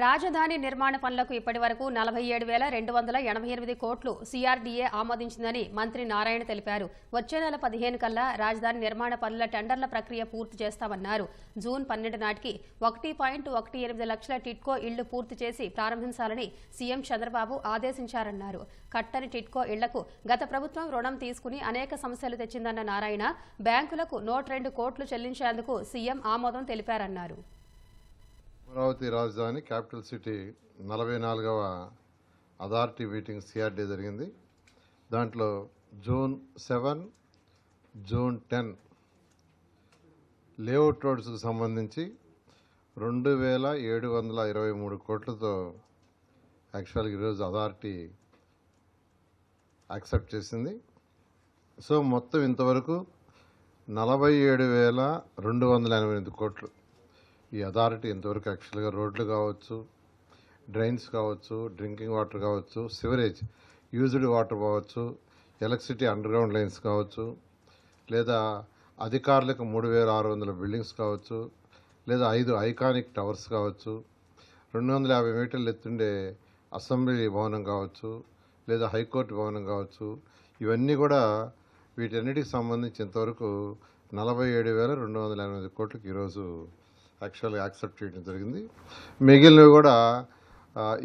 రాజధాని నిర్మాణ పనులకు ఇప్పటివరకు 47,288 కోట్లు సిఆర్డీఏ ఆమోదించిందని మంత్రి నారాయణ తెలిపారు. వచ్చే నెల 15 కల్లా రాజధాని నిర్మాణ పనుల టెండర్ల ప్రక్రియ పూర్తి చేస్తామన్నారు. జూన్ 12 నాటికి 1.18 లక్షల టిట్కో ఇళ్లు పూర్తి చేసి ప్రారంభించాలని సీఎం చంద్రబాబు ఆదేశించారన్నారు. కట్టని టిట్కో ఇళ్లకు గత ప్రభుత్వం రుణం తీసుకుని అనేక సమస్యలు తెచ్చిందన్న నారాయణ బ్యాంకులకు 102 కోట్లు చెల్లించేందుకు సీఎం ఆమోదం తెలిపారన్నారు. అమరావతి రాజధాని క్యాపిటల్ సిటీ 44వ అథారిటీ మీటింగ్ సిఆర్డీ జరిగింది. దాంట్లో జూన్ 7, జూన్ 10 లేఅవుట్ రోడ్స్కు సంబంధించి 2,723 కోట్లతో యాక్చువల్గా ఈరోజు అథారిటీ యాక్సెప్ట్ చేసింది. సో మొత్తం ఇంతవరకు 47,288 కోట్లు ఈ అథారిటీ ఇంతవరకు యాక్చువల్గా రోడ్లు కావచ్చు, డ్రైన్స్ కావచ్చు, డ్రింకింగ్ వాటర్ కావచ్చు, సివరేజ్ యూజ్డ్ వాటర్ కావచ్చు, ఎలక్ట్రిసిటీ అండర్గ్రౌండ్ లైన్స్ కావచ్చు, లేదా అధికారులకు 3,600 బిల్డింగ్స్ కావచ్చు, లేదా 5 ఐకానిక్ టవర్స్ కావచ్చు, 250 మీటర్లు ఎత్తుండే అసెంబ్లీ భవనం కావచ్చు, లేదా హైకోర్టు భవనం కావచ్చు, ఇవన్నీ కూడా వీటన్నిటికి సంబంధించి ఇంతవరకు 47,288 కోట్లకి ఈరోజు యాక్చువల్గా యాక్సెప్ట్ చేయడం జరిగింది. మిగిలినవి కూడా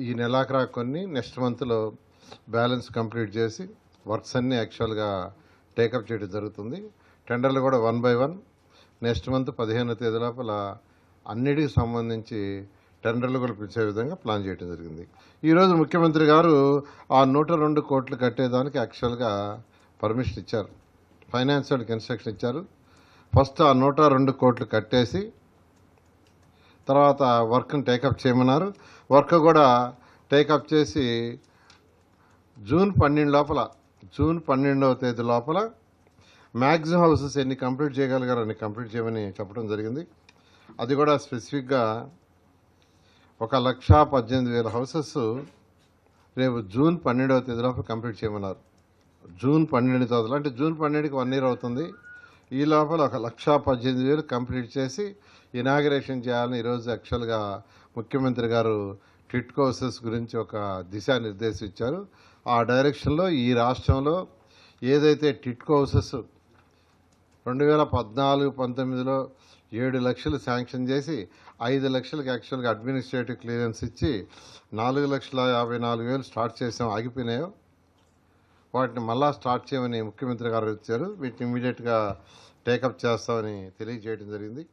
ఈ నెలాఖరా కొన్ని నెక్స్ట్ మంత్లో బ్యాలెన్స్ కంప్లీట్ చేసి వర్క్స్ అన్నీ యాక్చువల్గా టేకప్ చేయడం జరుగుతుంది. టెండర్లు కూడా 1 by 1 నెక్స్ట్ మంత్ 15వ తేదీ లోపల అన్నిటికి సంబంధించి టెండర్లు కూడా పిలిచే విధంగా ప్లాన్ చేయడం జరిగింది. ఈరోజు ముఖ్యమంత్రి గారు ఆ 102 కోట్లు కట్టేదానికి యాక్చువల్గా పర్మిషన్ ఇచ్చారు. ఫైనాన్స్ వాళ్ళకి ఇన్స్ట్రక్షన్ ఇచ్చారు. ఫస్ట్ ఆ 102 కోట్లు కట్టేసి తర్వాత వర్క్ని టేకప్ చేయమన్నారు. వర్క్ కూడా టేకప్ చేసి జూన్ 12వ తేదీ లోపల మ్యాక్సిమం హౌసెస్ ఎన్ని కంప్లీట్ చేయగలిగారో అన్ని కంప్లీట్ చేయమని చెప్పడం జరిగింది. అది కూడా స్పెసిఫిక్గా 1,18,000 హౌసెస్ రేపు జూన్ 12వ తేదీ లోపల కంప్లీట్ చేయమన్నారు. జూన్ 12 అంటే జూన్ 12కి 1 year అవుతుంది. ఈ లోపల 1,18,000 కంప్లీట్ చేసి ఇనాగరేషన్ చేయాలని ఈరోజు యాక్చువల్గా ముఖ్యమంత్రి గారు టిట్కో హౌసెస్ గురించి ఒక దిశానిర్దేశం ఇచ్చారు. ఆ డైరెక్షన్లో ఈ రాష్ట్రంలో ఏదైతే టిట్కో హౌసెస్ 2014-19లో 7 లక్షలు శాంక్షన్ చేసి 5 లక్షలకు యాక్చువల్గా అడ్మినిస్ట్రేటివ్ క్లియరెన్స్ ఇచ్చి 4,54,000 స్టార్ట్ చేసాం, ఆగిపోయినాయో వాటిని మళ్ళా స్టార్ట్ చేయమని ముఖ్యమంత్రి గారు ఇచ్చారు. వీటిని ఇమీడియట్గా టేకప్ చేస్తామని తెలియజేయడం జరిగింది.